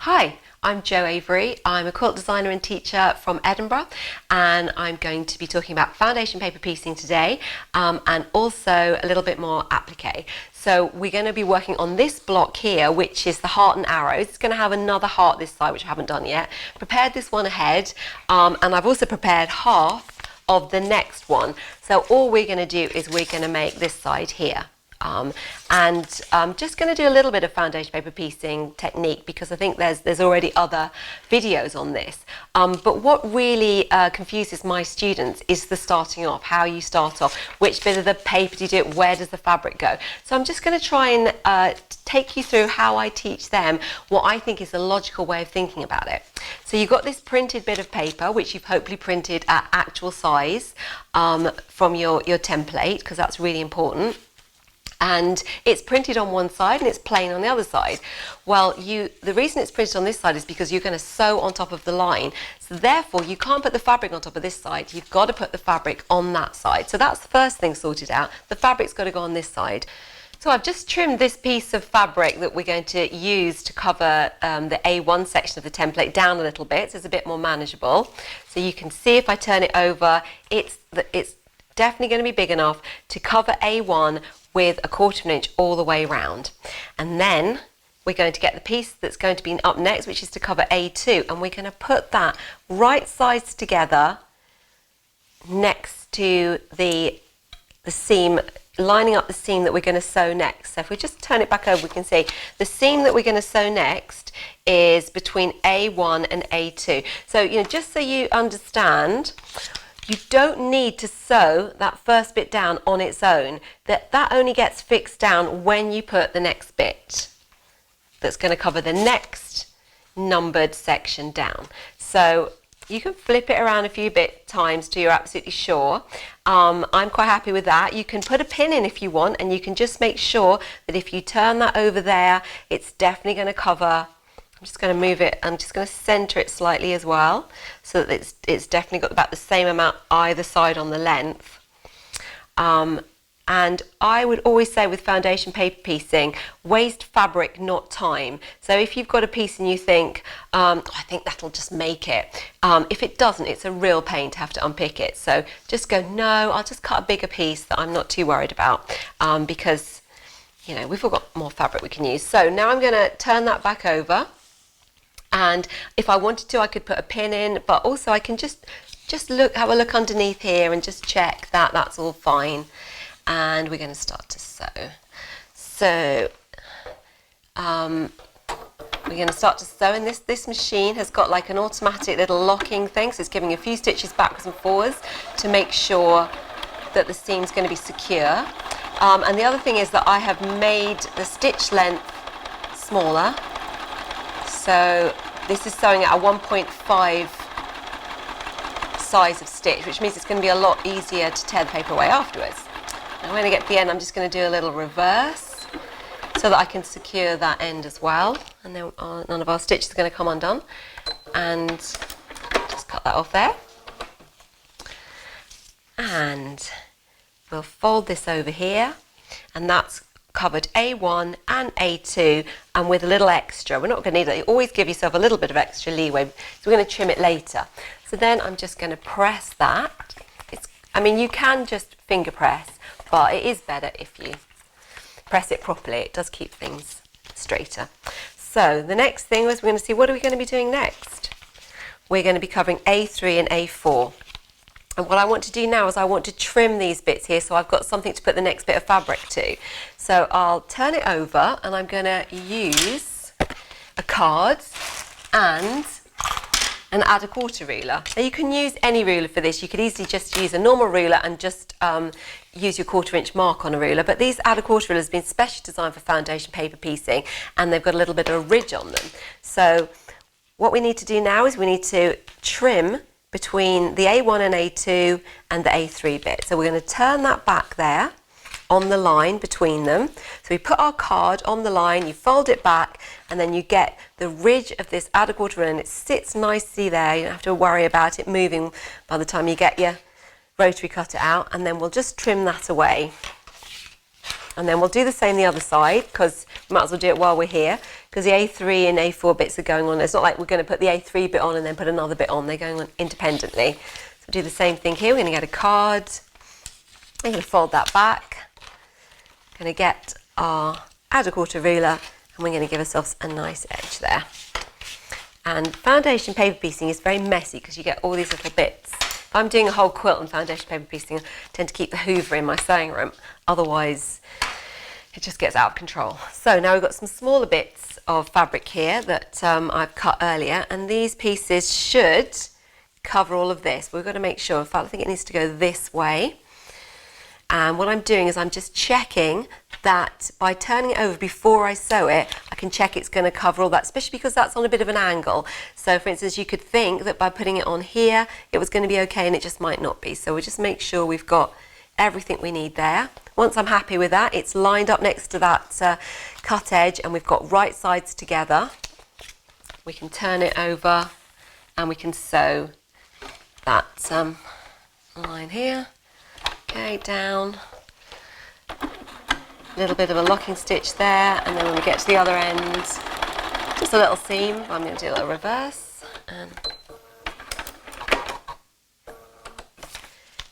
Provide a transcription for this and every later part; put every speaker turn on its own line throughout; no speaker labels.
Hi, I'm Jo Avery. I'm a quilt designer and teacher from Edinburgh, and I'm going to be talking about foundation paper piecing today, and also a little bit more appliqué. So we're going to be working on this block here, which is the heart and arrows. It's going to have another heart this side, which I haven't done yet. Prepared this one ahead, and I've also prepared half of the next one. So all we're going to do is we're going to make this side here. And I'm just going to do a little bit of foundation paper piecing technique because I think there's already other videos on this. But what really confuses my students is the starting off, how you start off, which bit of the paper do you do it, where does the fabric go. So I'm just going to try and take you through how I teach them what I think is a logical way of thinking about it. So you've got this printed bit of paper, which you've hopefully printed at actual size from your template, because that's really important. And it's printed on one side and it's plain on the other side. Well, the reason it's printed on this side is because you're going to sew on top of the line. So therefore, you can't put the fabric on top of this side. You've got to put the fabric on that side. So that's the first thing sorted out. The fabric's got to go on this side. So I've just trimmed this piece of fabric that we're going to use to cover the A1 section of the template down a little bit, so it's a bit more manageable. So you can see if I turn it over, it's definitely going to be big enough to cover A1 with 1/4 inch all the way around. And then we're going to get the piece that's going to be up next, which is to cover A2, and we're going to put that right sides together next to the seam, lining up the seam that we're going to sew next. So if we just turn it back over, we can see the seam that we're going to sew next is between A1 and A2. So, just so you understand, you don't need to sew that first bit down on its own. That only gets fixed down when you put the next bit that's going to cover the next numbered section down. So you can flip it around a few times till you're absolutely sure. I'm quite happy with that. You can put a pin in if you want, and you can just make sure that if you turn that over there, it's definitely going to cover. I'm just going to move it, I'm just going to center it slightly as well, so that it's definitely got about the same amount either side on the length. And I would always say with foundation paper piecing, waste fabric, not time. So if you've got a piece and you think, I think that'll just make it. If it doesn't, it's a real pain to have to unpick it. So just go, no, I'll just cut a bigger piece that I'm not too worried about, because we've all got more fabric we can use. So now I'm going to turn that back over. And if I wanted to, I could put a pin in, but also I can just have a look underneath here and just check that that's all fine. And we're going to start to sew. So we're going to start to sew, and this machine has got like an automatic little locking thing, so it's giving a few stitches backwards and forwards to make sure that the seam's going to be secure. And the other thing is that I have made the stitch length smaller. So this is sewing at a 1.5 size of stitch, which means it's going to be a lot easier to tear the paper away afterwards. And when I get to the end, I'm just going to do a little reverse so that I can secure that end as well. And then none of our stitches are going to come undone. And just cut that off there. And we'll fold this over here, and that's covered A1 and A2, and with a little extra. We're not going to need it. You always give yourself a little bit of extra leeway, so we're going to trim it later. So then I'm just going to press that. You can just finger press, but it is better if you press it properly. It does keep things straighter. So the next thing is we're going to see, what are we going to be doing next? We're going to be covering A3 and A4. And what I want to do now is I want to trim these bits here, so I've got something to put the next bit of fabric to. So I'll turn it over, and I'm going to use a card and an add a quarter ruler. Now you can use any ruler for this. You could easily just use a normal ruler and just use your 1/4 inch mark on a ruler, but these add a quarter rulers have been specially designed for foundation paper piecing, and they've got a little bit of a ridge on them. So what we need to do now is we need to trim between the A1 and A2 and the A3 bit. So we're going to turn that back there on the line between them. So we put our card on the line, you fold it back, and then you get the ridge of this add a quarter ruler, and it sits nicely there. You don't have to worry about it moving by the time you get your rotary cutter out, and then we'll just trim that away. And then we'll do the same the other side, because we might as well do it while we're here. because the A3 and A4 bits are going on. It's not like we're going to put the A3 bit on and then put another bit on. They're going on independently. So we'll do the same thing here. We're going to get a card. I'm going to fold that back. Going to get our add a quarter ruler, and we're going to give ourselves a nice edge there. And foundation paper piecing is very messy because you get all these little bits. If I'm doing a whole quilt and foundation paper piecing, I tend to keep the hoover in my sewing room. Otherwise, it just gets out of control. So now we've got some smaller bits of fabric here that I've cut earlier, and these pieces should cover all of this. We've got to make sure, in fact I think it needs to go this way. And what I'm doing is I'm just checking that by turning it over before I sew it, I can check it's going to cover all that, especially because that's on a bit of an angle. So for instance, you could think that by putting it on here, it was going to be okay, and it just might not be. So we'll just make sure we've got everything we need there. Once I'm happy with that, it's lined up next to that cut edge, and we've got right sides together. We can turn it over and we can sew that line here. Okay, down, a little bit of a locking stitch there, and then when we get to the other end, just a little seam. I'm going to do a little reverse,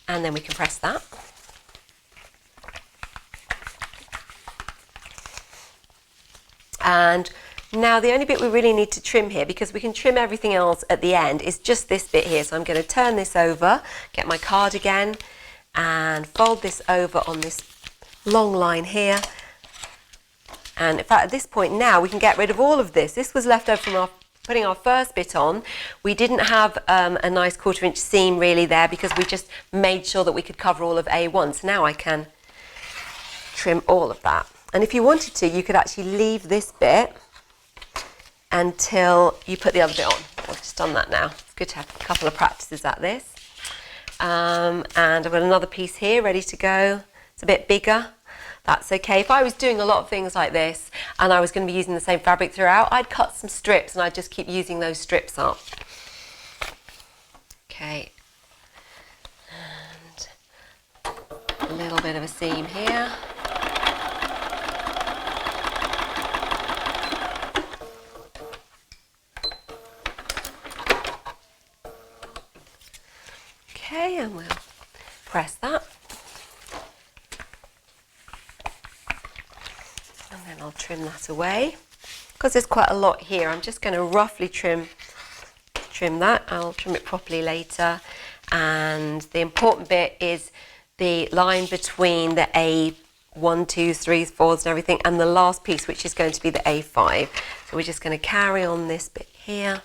and then we can press that. And now the only bit we really need to trim here, because we can trim everything else at the end, is just this bit here. So I'm going to turn this over, get my card again, and fold this over on this long line here. And in fact, at this point now we can get rid of all of this. This was left over from putting our first bit on. We didn't have a nice 1/4 inch seam really there because we just made sure that we could cover all of A1. So now I can trim all of that. And if you wanted to, you could actually leave this bit until you put the other bit on. I've just done that now. It's good to have a couple of practices at this. And I've got another piece here ready to go. It's a bit bigger. That's okay. If I was doing a lot of things like this and I was going to be using the same fabric throughout, I'd cut some strips and I'd just keep using those strips up. Okay. And a little bit of a seam here. Okay, and we'll press that. And then I'll trim that away. Because there's quite a lot here, I'm just going to roughly trim that. I'll trim it properly later. And the important bit is the line between the A1, 2s, 3s, 4s and everything, and the last piece, which is going to be the A5. So we're just going to carry on this bit here.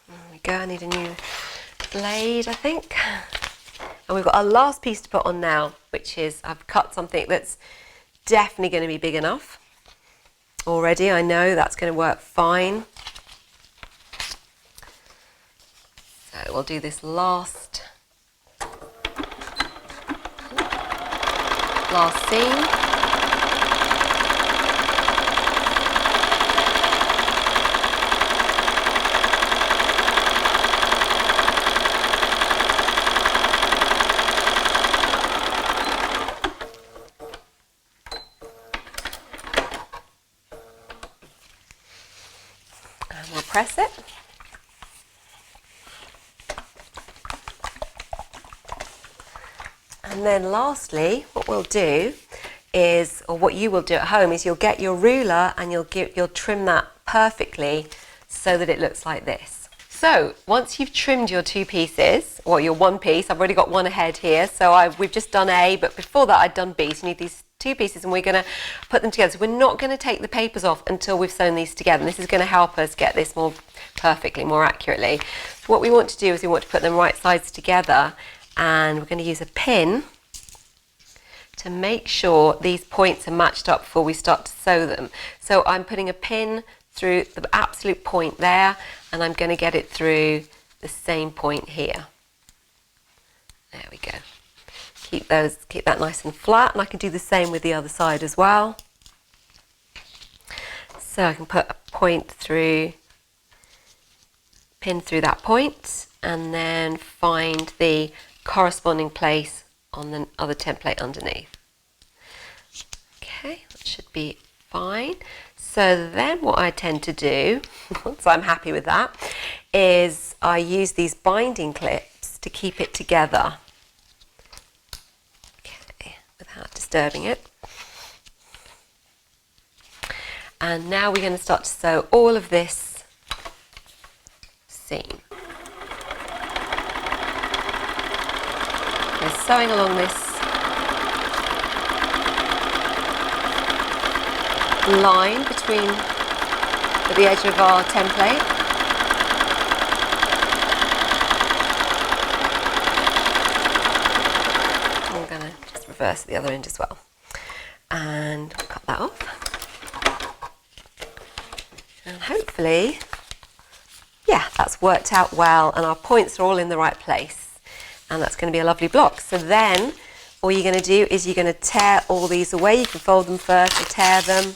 There we go. I need a new blade, I think. And we've got our last piece to put on now, which is I've cut something that's definitely going to be big enough already. I know that's going to work fine. So we'll do this last seam. We'll press it. And then lastly, what we'll do is, or what you will do at home, is you'll get your ruler and you'll trim that perfectly so that it looks like this. So once you've trimmed your two pieces, or your one piece, I've already got one ahead here, so we've just done A, but before that I'd done B. So you need these two pieces and we're going to put them together. So we're not going to take the papers off until we've sewn these together. And this is going to help us get this more perfectly, more accurately. So what we want to do is we want to put them right sides together, and we're going to use a pin to make sure these points are matched up before we start to sew them. So I'm putting a pin through the absolute point there, and I'm going to get it through the same point here. There we go. Keep that nice and flat, and I can do the same with the other side as well. So I can put a point through, pin through that point, and then find the corresponding place on the other template underneath. Okay, that should be fine. So then what I tend to do, once I'm happy with that, is I use these binding clips to keep it together. Okay, without disturbing it. And now we're going to start to sew all of this seam. We're sewing along this line between the edge of our template. I'm going to just reverse the other end as well and cut that off. And hopefully, yeah, that's worked out well and our points are all in the right place. And that's going to be a lovely block. So then all you're going to do is you're going to tear all these away. You can fold them first or tear them.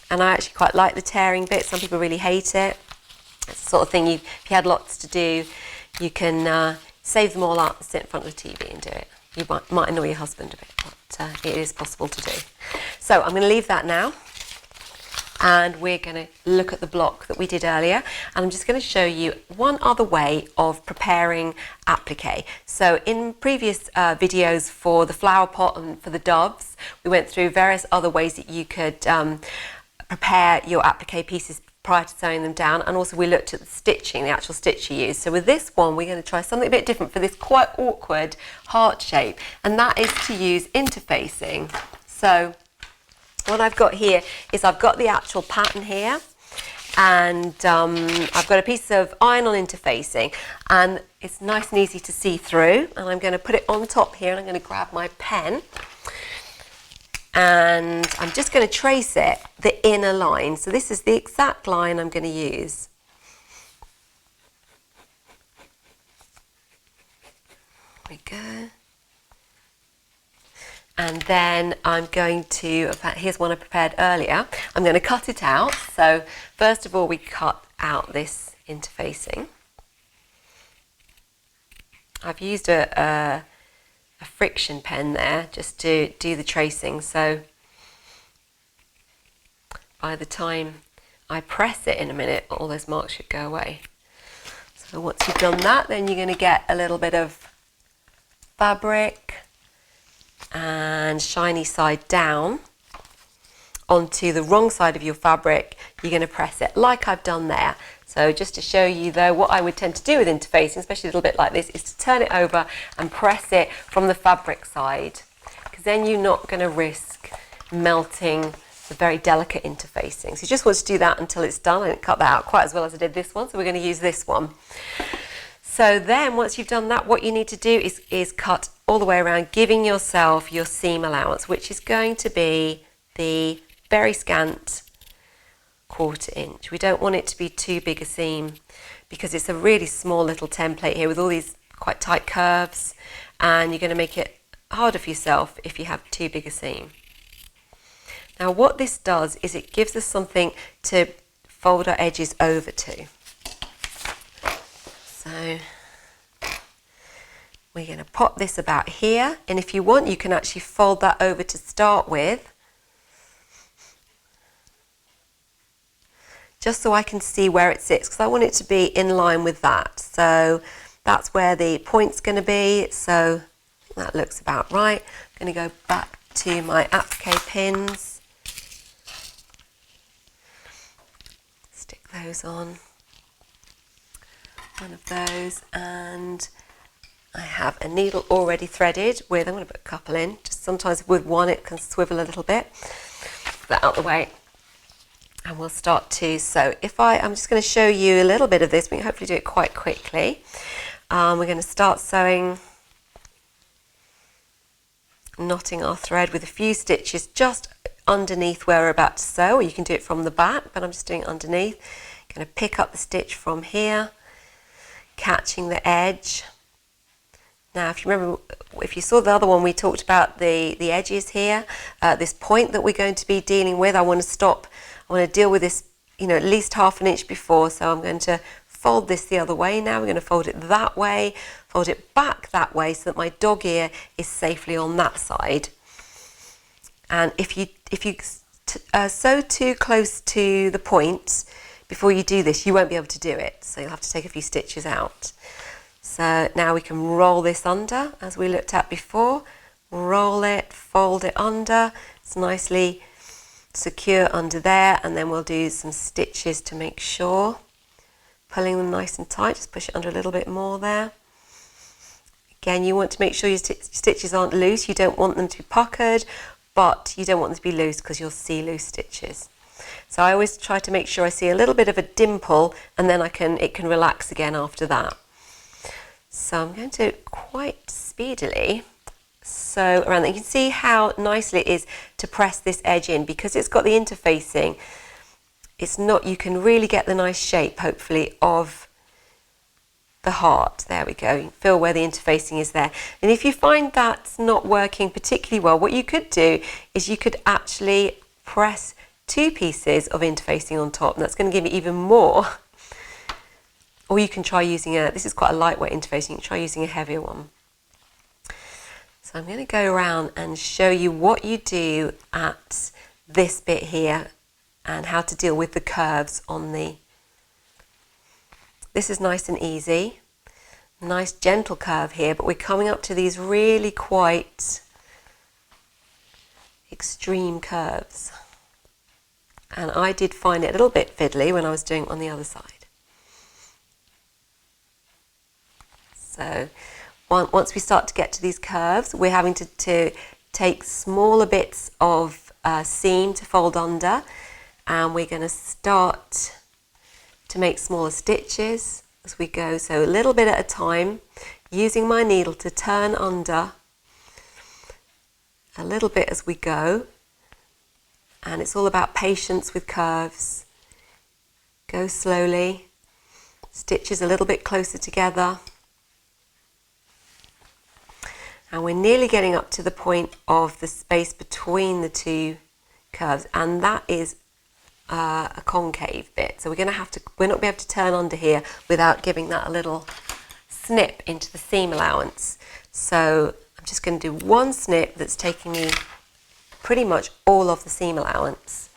And I actually quite like the tearing bit. Some people really hate it. It's the sort of thing, if you had lots to do, you can save them all up and sit in front of the TV and do it. You might annoy your husband a bit, but it is possible to do. So I'm going to leave that now. And we're going to look at the block that we did earlier, and I'm just going to show you one other way of preparing appliqué. So in previous videos for the flower pot and for the doves, we went through various other ways that you could prepare your appliqué pieces prior to sewing them down, and also we looked at the stitching, the actual stitch you use. So with this one we're going to try something a bit different for this quite awkward heart shape, and that is to use interfacing. So what I've got here is I've got the actual pattern here, and I've got a piece of iron-on interfacing, and it's nice and easy to see through, and I'm going to put it on top here, and I'm going to grab my pen and I'm just going to trace it, the inner line. So this is the exact line I'm going to use. There we go. And then I'm going to, in fact, here's one I prepared earlier. I'm going to cut it out. So first of all, we cut out this interfacing. I've used a friction pen there just to do the tracing. So by the time I press it in a minute, all those marks should go away. So once you've done that, then you're going to get a little bit of fabric and shiny side down onto the wrong side of your fabric. You're going to press it like I've done there. So just to show you though, what I would tend to do with interfacing, especially a little bit like this, is to turn it over and press it from the fabric side, because then you're not going to risk melting the very delicate interfacing. So you just want to do that until it's done. I didn't cut that out quite as well as I did this one, so we're going to use this one. So then once you've done that, what you need to do is cut all the way around, giving yourself your seam allowance, which is going to be the very scant 1/4 inch. We don't want it to be too big a seam because it's a really small little template here with all these quite tight curves, and you're going to make it harder for yourself if you have too big a seam. Now what this does is it gives us something to fold our edges over to. So we're going to pop this about here, and if you want you can actually fold that over to start with, just so I can see where it sits, because I want it to be in line with that. So that's where the point's going to be, so that looks about right. I'm going to go back to my appliqué pins, stick those on, one of those, and I have a needle already threaded with, I'm going to put a couple in, just sometimes with one it can swivel a little bit. Put that out the way. And we'll start to sew. I'm just going to show you a little bit of this. We can hopefully do it quite quickly. We're going to start sewing, knotting our thread with a few stitches just underneath where we're about to sew, or you can do it from the back, but I'm just doing it underneath. Going to pick up the stitch from here, catching the edge. Now, if you remember, if you saw the other one, we talked about the edges here, this point that we're going to be dealing with. I want to deal with this, at least 1/2 inch before, so I'm going to fold this the other way now. We're going to fold it that way, fold it back that way so that my dog ear is safely on that side. And if you sew too close to the point before you do this, you won't be able to do it. So you'll have to take a few stitches out. So now we can roll this under, as we looked at before. Roll it, fold it under. It's nicely secure under there, and then we'll do some stitches to make sure. Pulling them nice and tight, just push it under a little bit more there. Again, you want to make sure your stitches aren't loose. You don't want them to be puckered, but you don't want them to be loose because you'll see loose stitches. So I always try to make sure I see a little bit of a dimple, and then it can relax again after that. So I'm going to quite speedily sew around that. You can see how nicely it is to press this edge in because it's got the interfacing. It's not, you can really get the nice shape, hopefully, of the heart. There we go. You can feel where the interfacing is there. And if you find that's not working particularly well, what you could do is you could actually press 2 pieces of interfacing on top, and that's going to give you even more. Or you can try using this is quite a lightweight interfacing, you can try using a heavier one. So I'm going to go around and show you what you do at this bit here and how to deal with the curves on the... This is nice and easy. Nice gentle curve here, but we're coming up to these really quite extreme curves. And I did find it a little bit fiddly when I was doing it on the other side. So once we start to get to these curves, we're having to take smaller bits of seam to fold under, and we're going to start to make smaller stitches as we go. So a little bit at a time, using my needle to turn under a little bit as we go. And it's all about patience with curves. Go slowly, stitches a little bit closer together. And we're nearly getting up to the point of the space between the 2 curves, and that is a concave bit. So we're not be able to turn under here without giving that a little snip into the seam allowance. So I'm just going to do one snip that's taking me pretty much all of the seam allowance.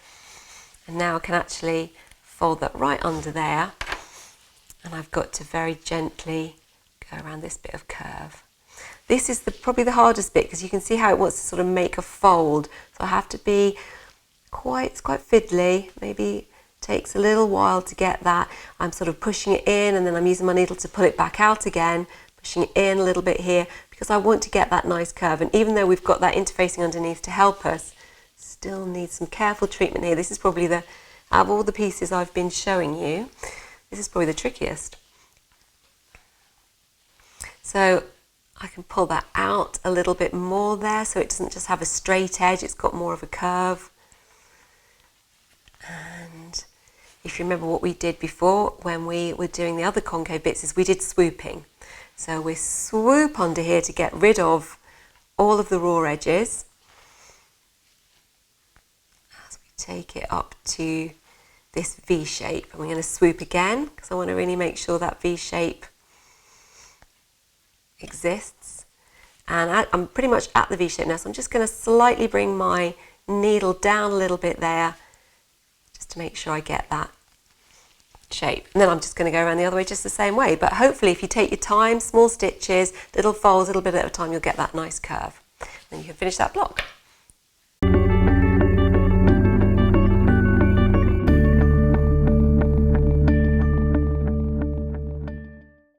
And now I can actually fold that right under there, and I've got to very gently go around this bit of curve. This is probably the hardest bit because you can see how it wants to sort of make a fold. So I have to be it's quite fiddly. Maybe takes a little while to get that. I'm sort of pushing it in, and then I'm using my needle to pull it back out again, pushing it in a little bit here because I want to get that nice curve. And even though we've got that interfacing underneath to help us, still need some careful treatment here. This is probably out of all the pieces I've been showing you, this is probably the trickiest. So I can pull that out a little bit more there so it doesn't just have a straight edge, it's got more of a curve. And if you remember what we did before when we were doing the other concave bits, is we did swooping. So we swoop under here to get rid of all of the raw edges as we take it up to this V shape. And we're going to swoop again because I want to really make sure that V shape exists. And I'm pretty much at the V shape now, so I'm just going to slightly bring my needle down a little bit there just to make sure I get that shape. And then I'm just going to go around the other way just the same way. But hopefully if you take your time, small stitches, little folds, a little bit at a time, you'll get that nice curve. Then you can finish that block.